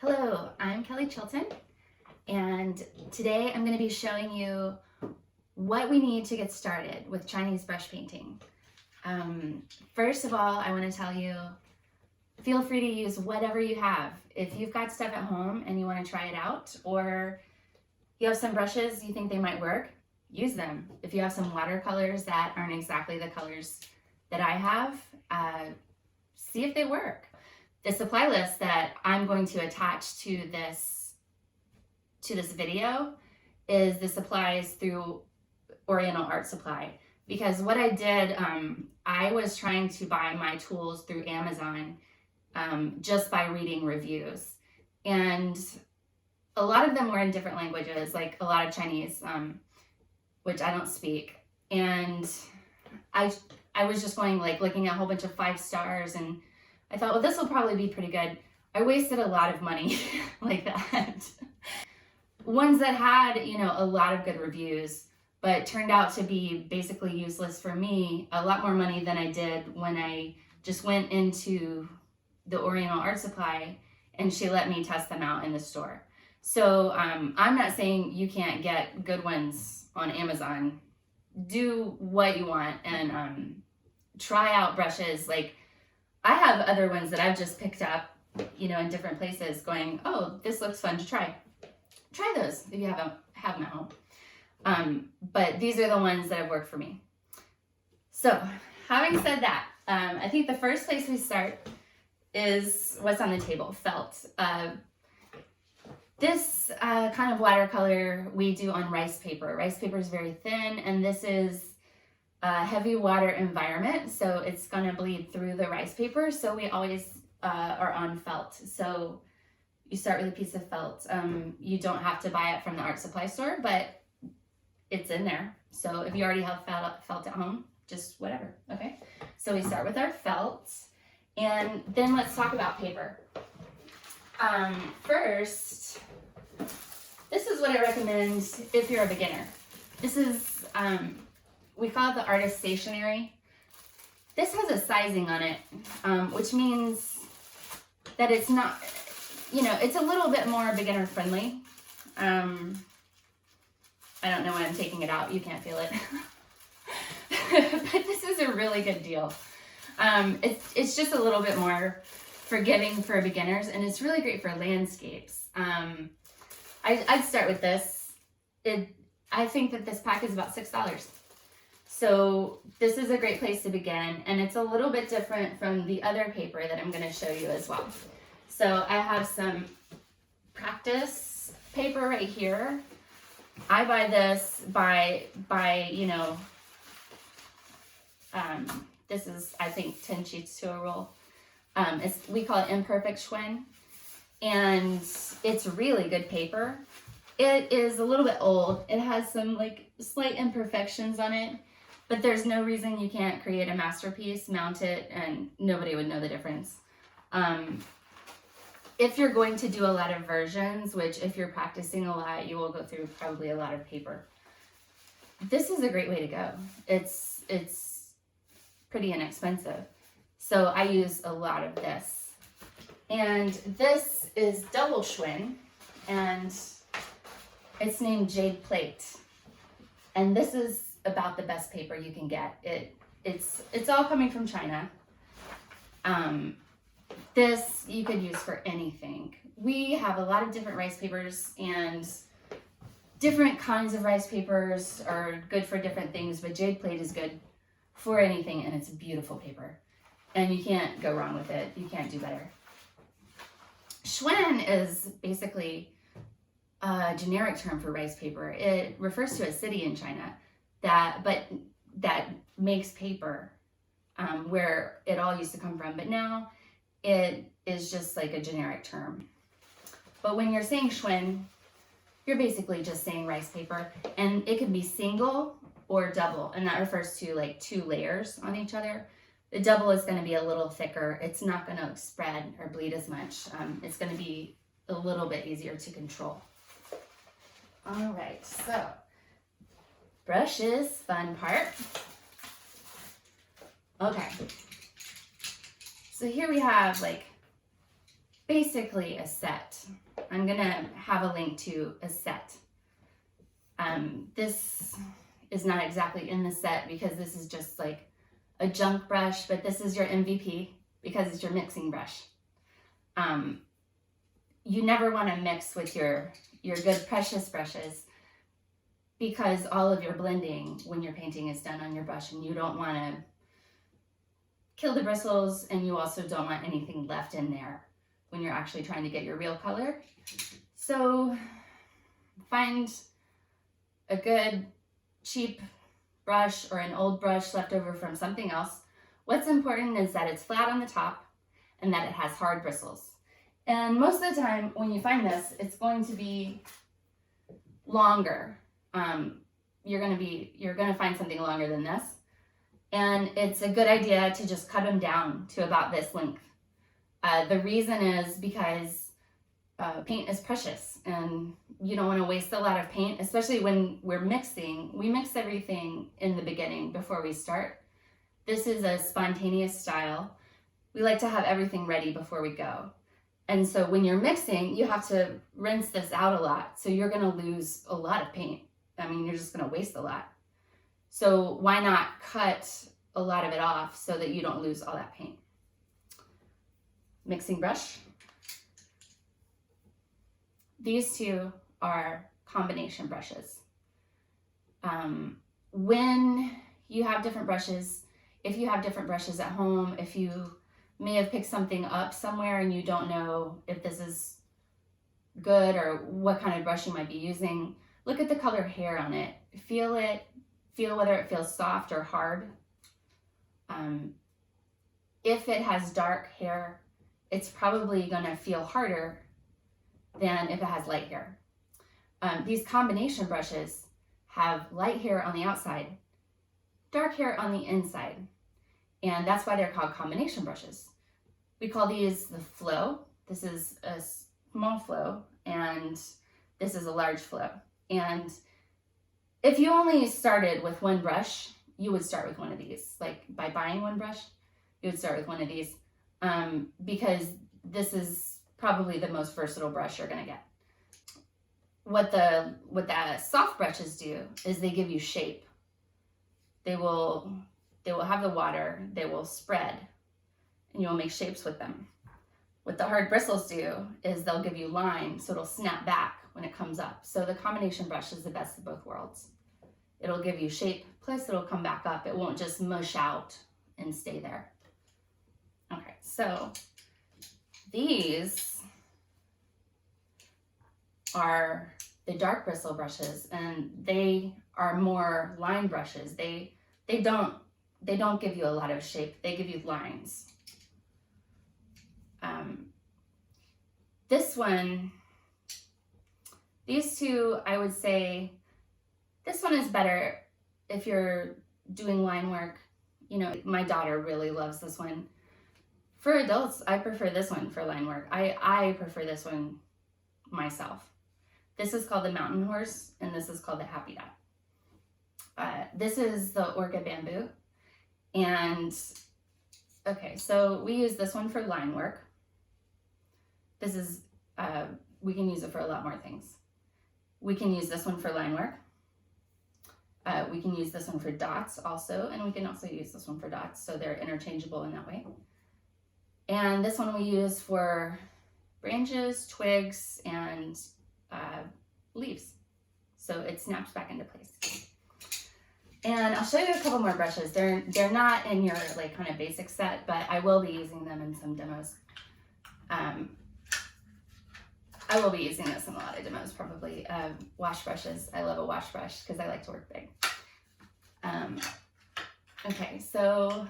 Hello, I'm Kelly Chilton, and today I'm going to be showing you what we need to get started with Chinese brush painting. First of all, I want to tell you, feel free to use whatever you have. If you've got stuff at home and you want to try it out, or you have some brushes you think they might work, use them. If you have some watercolors that aren't exactly the colors that I have, see if they work. The supply list that I'm going to attach to this video is the supplies through Oriental Art Supply, because what I did, I was trying to buy my tools through Amazon just by reading reviews, and a lot of them were in different languages, like a lot of Chinese, which I don't speak, and I was just going looking at a whole bunch of 5 stars, and I thought, well, this will probably be pretty good. I wasted a lot of money like that. Ones that had, a lot of good reviews, but turned out to be basically useless for me, a lot more money than I did when I just went into the Oriental Art Supply and she let me test them out in the store. So I'm not saying you can't get good ones on Amazon. Do what you want and try out brushes. Like, I have other ones that I've just picked up, in different places going, oh, this looks fun to try. Try those if you have them at home. But these are the ones that have worked for me. So having said that, I think the first place we start is what's on the table, felt. This kind of watercolor we do on rice paper. Rice paper is very thin, and this is a heavy water environment, so it's gonna bleed through the rice paper, so we always are on felt. So you start with a piece of felt. You don't have to buy it from the art supply store, but it's in there. So if you already have felt at home, just whatever, okay? So we start with our felt, and then let's talk about paper. First, this is what I recommend if you're a beginner. This is, we call it the artist stationery. This has a sizing on it, which means that it's not, it's a little bit more beginner friendly. I don't know when I'm taking it out. You can't feel it. But this is a really good deal. It's just a little bit more forgiving for beginners, and it's really great for landscapes. I'd start with this. I think that this pack is about $6. So this is a great place to begin, and it's a little bit different from the other paper that I'm going to show you as well. So I have some practice paper right here. I buy this by this is, I think, 10 sheets to a roll. We call it imperfect Schwinn, and it's really good paper. It is a little bit old. It has some slight imperfections on it, but there's no reason you can't create a masterpiece, mount it, and nobody would know the difference. If you're going to do a lot of versions, which if you're practicing a lot, you will go through probably a lot of paper. This is a great way to go. It's pretty inexpensive. So I use a lot of this. And this is double Schwinn, and it's named Jade Plate. And this is about the best paper you can get. It's all coming from China. This you could use for anything. We have a lot of different rice papers, and different kinds of rice papers are good for different things, but Jade Plate is good for anything, and it's a beautiful paper. And you can't go wrong with it. You can't do better. Schwinn is basically a generic term for rice paper. It refers to a city in China that makes paper, where it all used to come from, but now it is just like a generic term. But when you're saying Schwinn, you're basically just saying rice paper, and it can be single or double, and that refers to 2 layers on each other. The double is going to be a little thicker. It's not going to spread or bleed as much. It's going to be a little bit easier to control. All right, so brushes, fun part. Okay, so here we have basically a set. I'm gonna have a link to a set. This is not exactly in the set because this is just like a junk brush, but this is your MVP because it's your mixing brush. You never want to mix with your good precious brushes because all of your blending when your painting is done on your brush, and you don't want to kill the bristles, and you also don't want anything left in there when you're actually trying to get your real color. So find a good cheap brush or an old brush left over from something else. What's important is that it's flat on the top and that it has hard bristles. And most of the time when you find this, it's going to be longer. You're gonna find something longer than this. And it's a good idea to just cut them down to about this length. The reason is because paint is precious and you don't want to waste a lot of paint, especially when we're mixing. We mix everything in the beginning before we start. This is a spontaneous style. We like to have everything ready before we go. And so when you're mixing, you have to rinse this out a lot. So you're going to lose a lot of paint. I mean, you're just going to waste a lot. So why not cut a lot of it off so that you don't lose all that paint? Mixing brush. These two are combination brushes. When you have different brushes, if you have different brushes at home, if you may have picked something up somewhere and you don't know if this is good or what kind of brush you might be using, look at the color hair on it. Feel whether it feels soft or hard. If it has dark hair, it's probably gonna feel harder than if it has light hair. These combination brushes have light hair on the outside, dark hair on the inside, and that's why they're called combination brushes. We call these the flow. This is a small flow, and this is a large flow. And if you only started with one brush, you would start with one of these. Like by buying one brush, you would start with one of these because this is probably the most versatile brush you're gonna get. What the soft brushes do is they give you shape. They will have the water, they will spread, and you'll make shapes with them. What the hard bristles do is they'll give you line, so it'll snap back when it comes up. So the combination brush is the best of both worlds. It'll give you shape, plus it'll come back up. It won't just mush out and stay there. Okay, so these are the dark bristle brushes, and they are more line brushes. They don't give you a lot of shape. They give you lines. This one, these two, I would say this one is better if you're doing line work. You know, my daughter really loves this one. For adults, I prefer this one for line work. I prefer this one myself. This is called the Mountain Horse, and this is called the Happy Dot. This is the Orca Bamboo. And, okay, so we use this one for line work. This is, we can use it for a lot more things. We can use this one for line work. We can use this one for dots also, and we can also use this one for dots, so they're interchangeable in that way. And this one we use for branches, twigs, and leaves. So it snaps back into place. And I'll show you a couple more brushes. They're not in your like kind of basic set, but I will be using them in some demos. I will be using this in a lot of demos probably. Wash brushes. I love a wash brush because I like to work big. Okay, so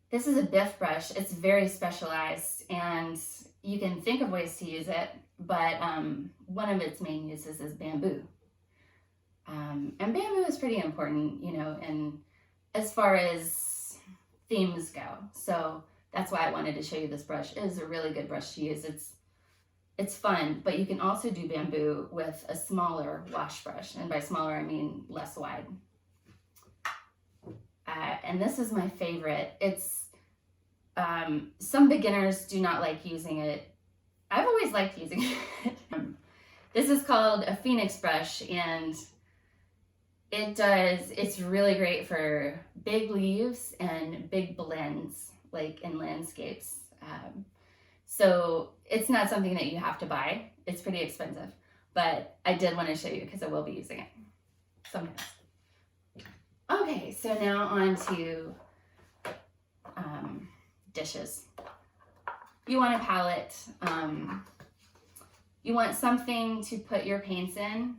this is a biff brush. It's very specialized, and you can think of ways to use it, but one of its main uses is bamboo. And bamboo is pretty important, you know, and as far as themes go. So that's why I wanted to show you this brush. It is a really good brush to use. It's fun, but you can also do bamboo with a smaller wash brush. And by smaller, I mean less wide. And this is my favorite. It's Some beginners do not like using it. I've always liked using it. This is called a Phoenix brush, and it's really great for big leaves and big blends, like in landscapes. So it's not something that you have to buy. It's pretty expensive, but I did want to show you because I will be using it sometimes. Okay, so now on to dishes. You want a palette. You want something to put your paints in.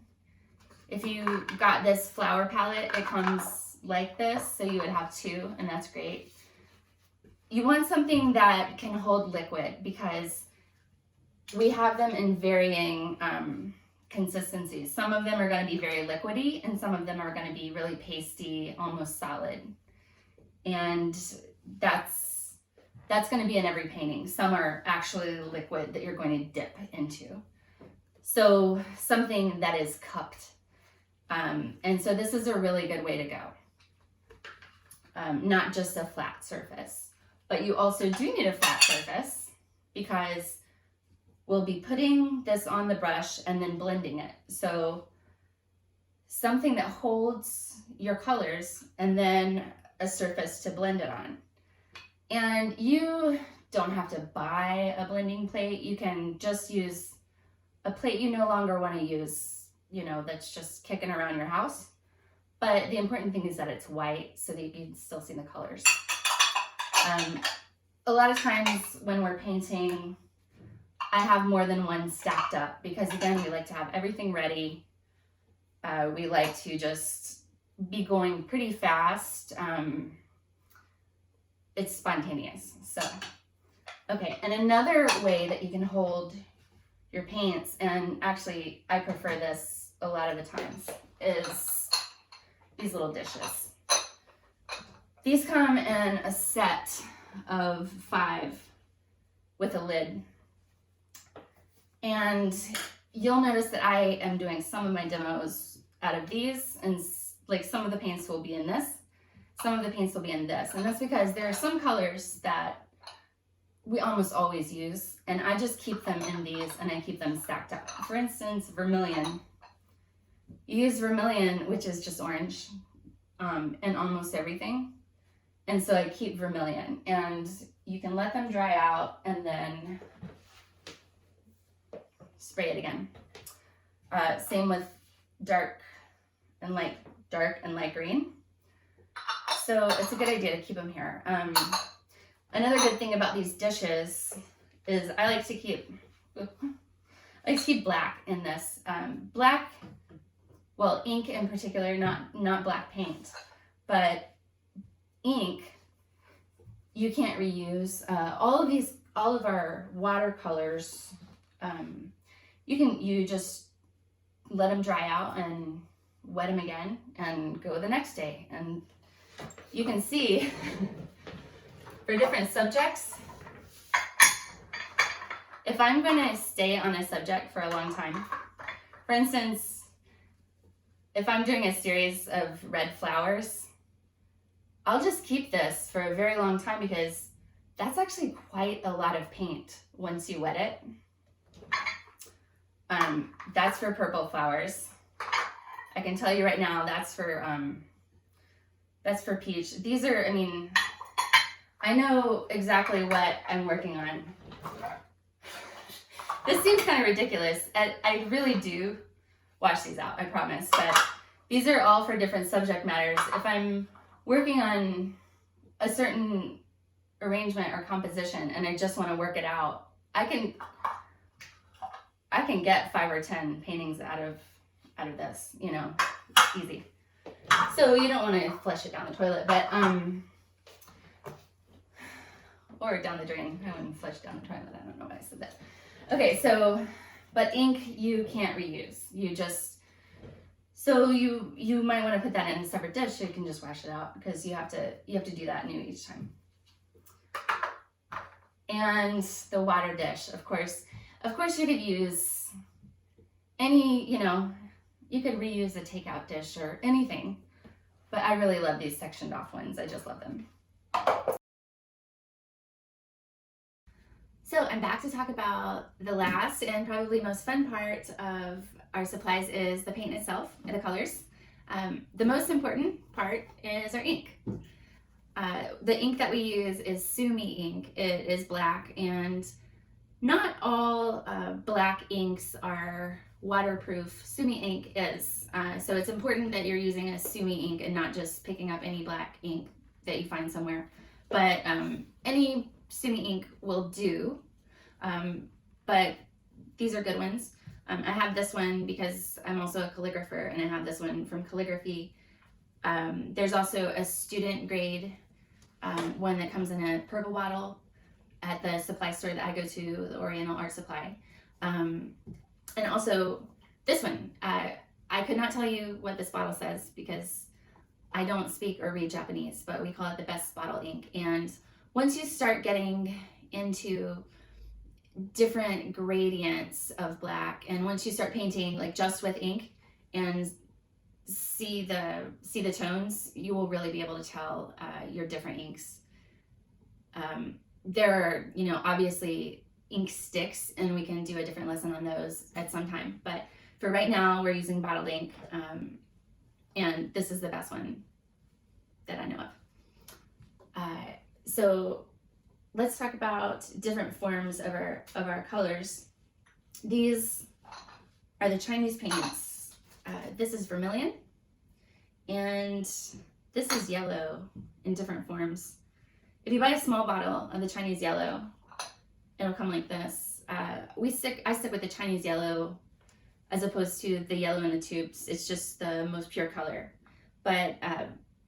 If you got this flower palette, it comes like this, so you would have two, and that's great. You want something that can hold liquid because we have them in varying consistencies. Some of them are going to be very liquidy, and some of them are going to be really pasty, almost solid. And that's going to be in every painting. Some are actually liquid that you're going to dip into. So something that is cupped. And so this is a really good way to go. Not just a flat surface, but you also do need a flat surface because we'll be putting this on the brush and then blending it. So something that holds your colors and then a surface to blend it on. And you don't have to buy a blending plate. You can just use a plate you no longer want to use, you know, that's just kicking around your house. But the important thing is that it's white so that you can still see the colors. A lot of times when we're painting, I have more than one stacked up because, again, we like to have everything ready. We like to just be going pretty fast. It's spontaneous. So, okay, and another way that you can hold your paints, and actually I prefer this a lot of the times, is these little dishes. These come in a set of 5 with a lid. And you'll notice that I am doing some of my demos out of these, and like some of the paints will be in this, some of the paints will be in this. And that's because there are some colors that we almost always use, and I just keep them in these and I keep them stacked up. For instance, vermilion. You use vermilion, which is just orange, in almost everything. And so I keep vermilion, and you can let them dry out and then spray it again. Same with dark and light green. So it's a good idea to keep them here. Another good thing about these dishes is I like to keep black in this. Black, well, ink in particular, not black paint, but ink you can't reuse. All of our watercolors, you just let them dry out and wet them again and go the next day. And you can see for different subjects, if I'm going to stay on a subject for a long time, for instance, if I'm doing a series of red flowers, I'll just keep this for a very long time because that's actually quite a lot of paint once you wet it. That's for purple flowers. I can tell you right now, that's for peach. These are, I mean, I know exactly what I'm working on. This seems kind of ridiculous. I really do wash these out, I promise, but these are all for different subject matters. If I'm working on a certain arrangement or composition and I just want to work it out, I can get 5 or 10 paintings out of this, you know, easy. So you don't want to flush it down the toilet, but or down the drain. I wouldn't flush down the toilet. I don't know why I said that. Okay, so, but ink you can't reuse. You just, so you might want to put that in a separate dish so you can just wash it out because you have to do that new each time. And the water dish, of course you could use any, you know, you could reuse a takeout dish or anything, but I really love these sectioned off ones. I just love them. So I'm back to talk about the last and probably most fun part of our supplies is the paint itself, the colors. The most important part is our ink. The ink that we use is sumi ink. It is black, and not all black inks are waterproof. Sumi ink is. So it's important that you're using a sumi ink and not just picking up any black ink that you find somewhere. But any sumi ink will do. But these are good ones. I have this one because I'm also a calligrapher, and I have this one from calligraphy. There's also a student grade one that comes in a purple bottle at the supply store that I go to, the Oriental Art Supply. And also this one. I could not tell you what this bottle says because I don't speak or read Japanese, but we call it the best bottle ink. And once you start getting into different gradients of black, and once you start painting like just with ink and see the tones, you will really be able to tell your different inks. There are, obviously ink sticks, and we can do a different lesson on those at some time. But for right now, we're using bottled ink, and this is the best one that I know of. So let's talk about different forms of our colors. These are the Chinese paints. This is vermilion, and this is yellow in different forms. If you buy a small bottle of the Chinese yellow, it'll come like this. I stick with the Chinese yellow as opposed to the yellow in the tubes. It's just the most pure color. But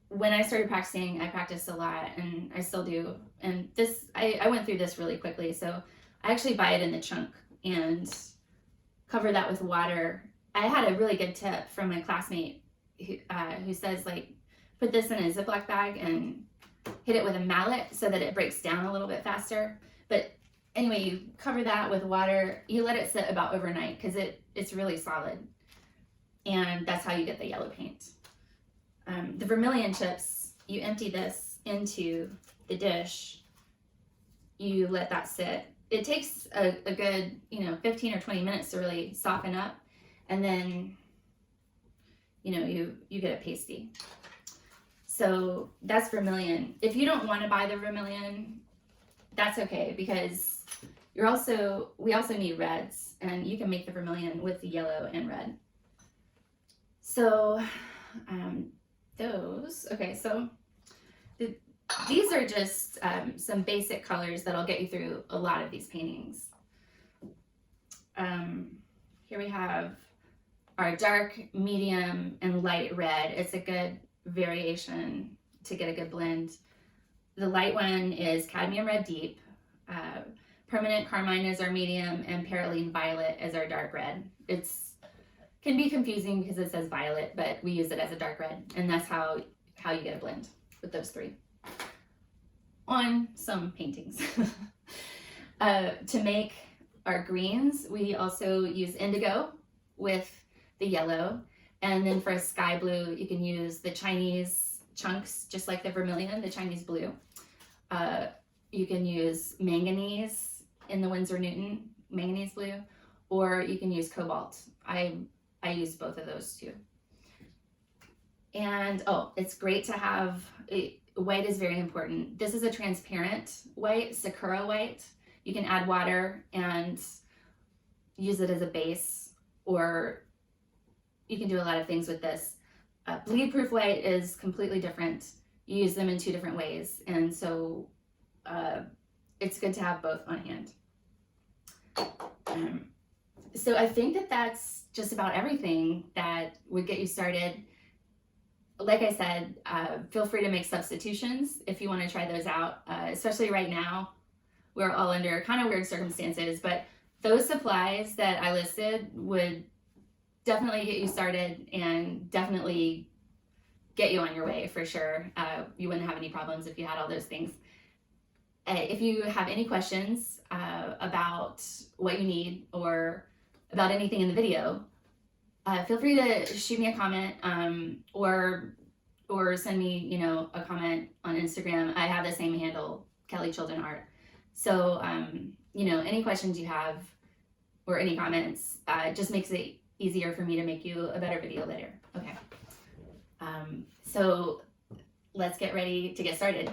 when I started practicing, I practiced a lot, and I still do. And this, I went through this really quickly, so I actually buy it in the chunk and cover that with water. I had a really good tip from my classmate who says, like, put this in a Ziploc bag and hit it with a mallet so that it breaks down a little bit faster. But anyway, you cover that with water. You let it sit about overnight because it's really solid. And that's how you get the yellow paint. The vermilion chips, you empty this into the dish. You let that sit. It takes a good, 15 or 20 minutes to really soften up. And then, you get a pasty. So that's vermilion. If you don't want to buy the vermilion, that's okay, because we also need reds, and you can make the vermilion with the yellow and red. So these are just some basic colors that'll get you through a lot of these paintings. Here we have our dark, medium, and light red. It's a good variation to get a good blend. The light one is cadmium red deep, permanent carmine is our medium, and perylene violet is our dark red. Can be confusing because it says violet, but we use it as a dark red, and that's how you get a blend with those three on some paintings. To make our greens, we also use indigo with the yellow, and then for a sky blue, you can use the Chinese chunks, just like the vermilion, the Chinese blue. You can use manganese in the Winsor Newton, manganese blue, or you can use cobalt. I use both of those too. And it's great to have, white is very important. This is a transparent white, Sakura white. You can add water and use it as a base, or you can do a lot of things with this. Bleed proof white is completely different. You use them in two different ways, and so it's good to have both on hand. So I think that's just about everything that would get you started. Like I said, feel free to make substitutions if you want to try those out, especially right now. We're all under kind of weird circumstances, but those supplies that I listed would definitely get you started and definitely get you on your way for sure. You wouldn't have any problems if you had all those things. If you have any questions about what you need or about anything in the video, feel free to shoot me a comment or send me, a comment on Instagram. I have the same handle, Kelly Children Art. So any questions you have or any comments, it just makes it easier for me to make you a better video later. Okay. So let's get ready to get started.